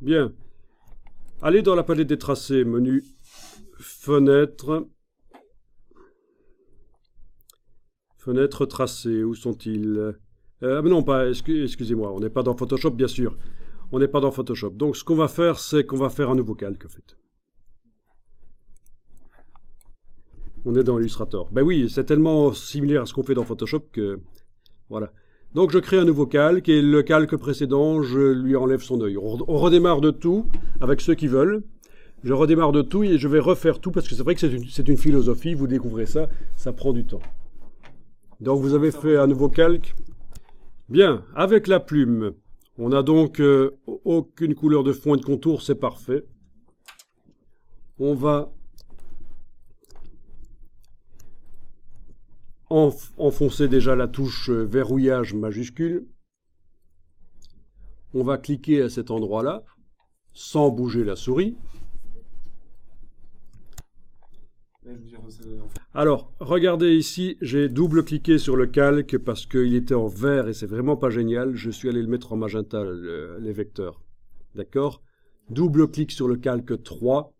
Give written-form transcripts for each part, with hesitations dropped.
Bien. Allez dans la palette des tracés, menu fenêtre. Fenêtre tracée, où sont-ils? Non, pas, excusez-moi, on n'est pas dans Photoshop, bien sûr. On n'est pas dans Photoshop. Donc ce qu'on va faire, c'est qu'on va faire un nouveau calque, en fait. On est dans Illustrator. Ben oui, c'est tellement similaire à ce qu'on fait dans Photoshop que... Voilà. Donc je crée un nouveau calque, et le calque précédent, je lui enlève son œil. On redémarre de tout, avec ceux qui veulent. Je redémarre de tout, et je vais refaire tout, parce que c'est vrai que c'est une philosophie, vous découvrez ça, ça prend du temps. Donc vous avez fait un nouveau calque. Bien, avec la plume, on n'a donc aucune couleur de fond et de contour, c'est parfait. On va enfoncer déjà la touche verrouillage majuscule. On va cliquer à cet endroit-là, sans bouger la souris. Alors, regardez ici, j'ai double-cliqué sur le calque parce qu'il était en vert et c'est vraiment pas génial. Je suis allé le mettre en magenta, les vecteurs. D'accord? Double-clic sur le calque 3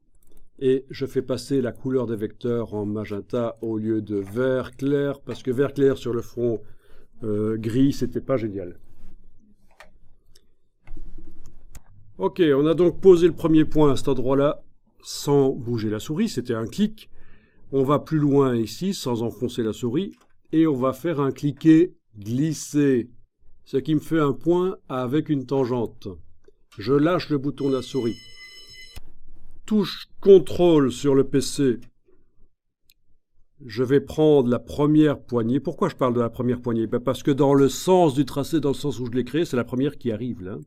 et je fais passer la couleur des vecteurs en magenta au lieu de vert clair parce que vert clair sur le fond gris, c'était pas génial. Ok, on a donc posé le premier point à cet endroit-là sans bouger la souris, c'était un clic. On va plus loin ici, sans enfoncer la souris, et on va faire un cliquer glisser, ce qui me fait un point avec une tangente. Je lâche le bouton de la souris. Touche CTRL sur le PC. Je vais prendre la première poignée. Pourquoi je parle de la première poignée? Parce que dans le sens du tracé, dans le sens où je l'ai créé, c'est la première qui arrive là.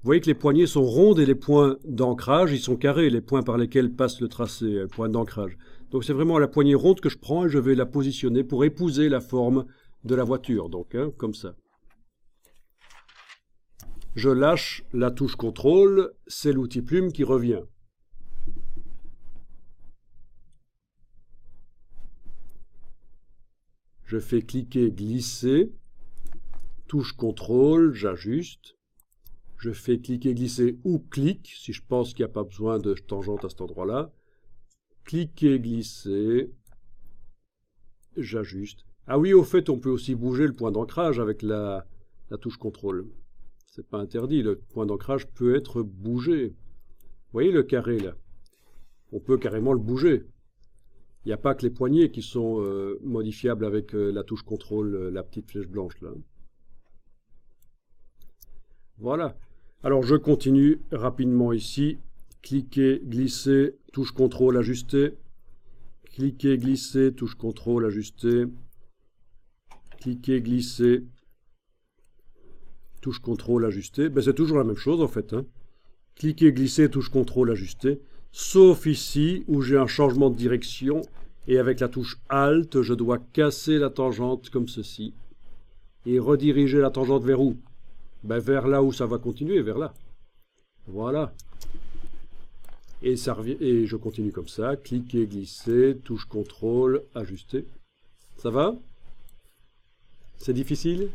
Vous voyez que les poignées sont rondes et les points d'ancrage, ils sont carrés, les points par lesquels passe le tracé, le point d'ancrage. Donc c'est vraiment la poignée ronde que je prends et je vais la positionner pour épouser la forme de la voiture, donc comme ça. Je lâche la touche CTRL, c'est l'outil plume qui revient. Je fais cliquer glisser, touche CTRL, j'ajuste. Je fais cliquer, glisser ou clic, si je pense qu'il n'y a pas besoin de tangente à cet endroit-là. Cliquer, glisser, j'ajuste. Ah oui, au fait, on peut aussi bouger le point d'ancrage avec la touche CTRL. C'est pas interdit, le point d'ancrage peut être bougé. Vous voyez le carré là? On peut carrément le bouger. Il n'y a pas que les poignées qui sont modifiables avec la touche CTRL, la petite flèche blanche là. Voilà. Alors je continue rapidement ici. Cliquez, glisser, touche CTRL, ajuster. Cliquez, glisser, touche CTRL, ajuster. Cliquez, glisser, touche CTRL, ajuster. Ben, c'est toujours la même chose en fait. Cliquez, glisser, touche CTRL, ajuster. Sauf ici où j'ai un changement de direction. Et avec la touche Alt, je dois casser la tangente comme ceci. Et rediriger la tangente vers où? Ben vers là où ça va continuer, vers là. Voilà. Et ça revient, et je continue comme ça. Cliquer, glisser, touche CTRL, ajuster. Ça va? C'est difficile?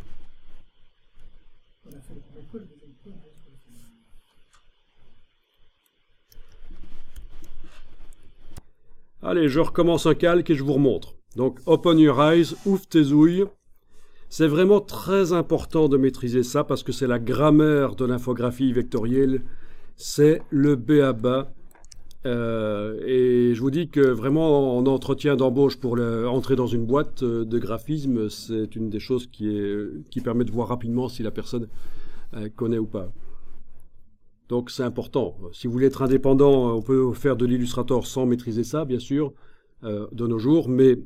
Allez, je recommence un calque et je vous remontre. Donc, open your eyes, ouvre tes ouilles. C'est vraiment très important de maîtriser ça parce que c'est la grammaire de l'infographie vectorielle. C'est le b.a.-ba. Et je vous dis que vraiment en entretien d'embauche pour entrer dans une boîte de graphisme, c'est une des choses qui permet de voir rapidement si la personne connaît ou pas. Donc c'est important. Si vous voulez être indépendant, on peut faire de l'Illustrator sans maîtriser ça, bien sûr, de nos jours, mais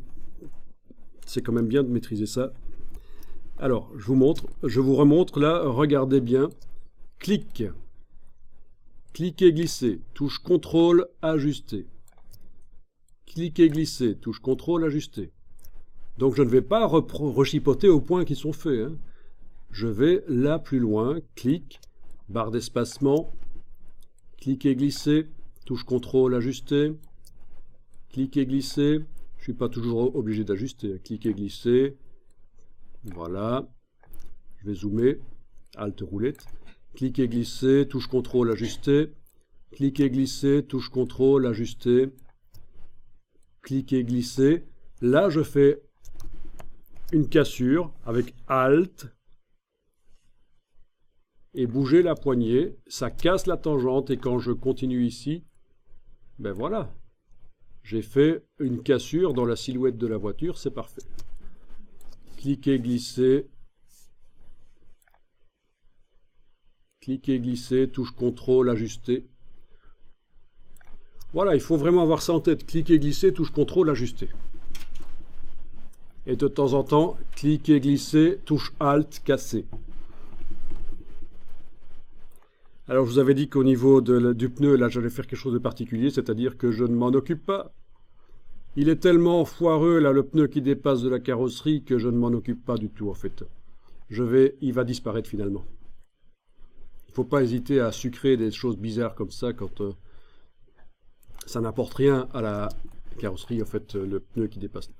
c'est quand même bien de maîtriser ça. Alors, je vous remontre là, regardez bien. Clic. Cliquez, glisser, touche CTRL, ajuster. Cliquez, glisser, touche CTRL, ajuster. Donc je ne vais pas rechipoter aux points qui sont faits. Je vais là plus loin, clic, barre d'espacement, cliquez, glisser, touche CTRL, ajuster. Cliquez, glisser, je ne suis pas toujours obligé d'ajuster. Cliquez, glisser. Voilà, je vais zoomer, Alt roulette. cliquer, glisser, touche CTRL, ajuster, cliquer, glisser, touche CTRL, ajuster, cliquer, glisser. Là, je fais une cassure avec Alt et bouger la poignée. Ça casse la tangente et quand je continue ici, ben voilà, j'ai fait une cassure dans la silhouette de la voiture, c'est parfait. Cliquer, glisser. Cliquer, glisser, touche CTRL, ajuster. Voilà, il faut vraiment avoir ça en tête. Cliquer, glisser, touche CTRL, ajuster. Et de temps en temps, cliquer, glisser, touche Alt, casser. Alors, je vous avais dit qu'au niveau du pneu, là, j'allais faire quelque chose de particulier, c'est-à-dire que je ne m'en occupe pas. Il est tellement foireux, là, le pneu qui dépasse de la carrosserie, que je ne m'en occupe pas du tout, en fait. Il va disparaître finalement. Il ne faut pas hésiter à sucrer des choses bizarres comme ça quand ça n'apporte rien à la carrosserie, en fait, le pneu qui dépasse.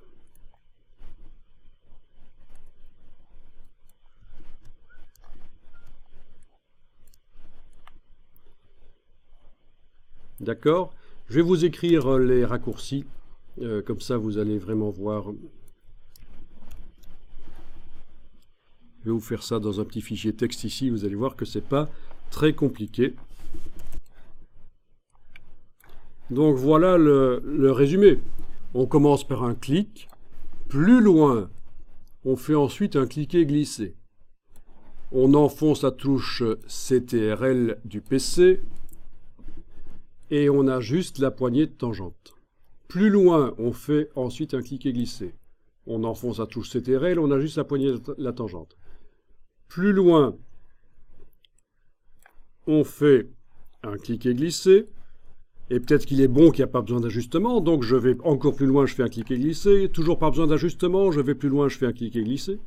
D'accord? Je vais vous écrire les raccourcis, comme ça vous allez vraiment voir. Je vais vous faire ça dans un petit fichier texte ici, vous allez voir que c'est pas très compliqué. Donc voilà le résumé. On commence par un clic, plus loin, on fait ensuite un cliquer-glisser. On enfonce la touche CTRL du PC et on ajuste la poignée de tangente. Plus loin, on fait ensuite un cliquer-glisser. On enfonce la touche CTRL, on ajuste la poignée de la tangente. Plus loin, on fait un cliquer-glisser. Et peut-être qu'il est bon qu'il n'y a pas besoin d'ajustement, donc je vais encore plus loin, je fais un cliquer-glisser. Toujours pas besoin d'ajustement, je vais plus loin, je fais un cliquer-glisser.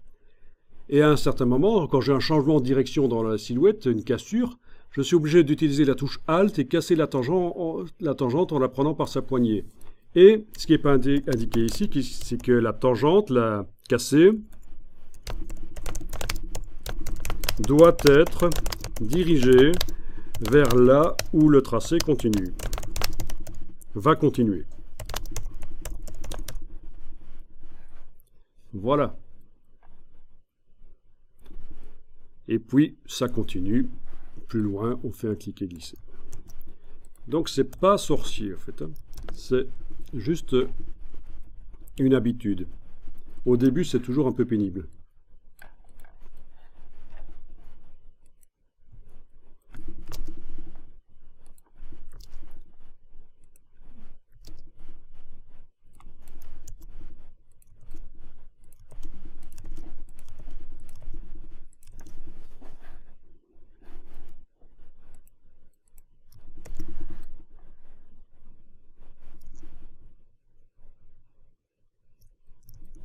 Et à un certain moment, quand j'ai un changement de direction dans la silhouette, une cassure, je suis obligé d'utiliser la touche Alt et casser la tangente en la prenant par sa poignée. Et ce qui n'est pas indiqué ici, c'est que la tangente, la cassée, doit être dirigée vers là où le tracé continue. Va continuer. Voilà. Et puis, ça continue. Plus loin, on fait un cliquer-glisser. Donc, c'est pas sorcier, en fait. Hein. C'est juste une habitude. Au début, c'est toujours un peu pénible.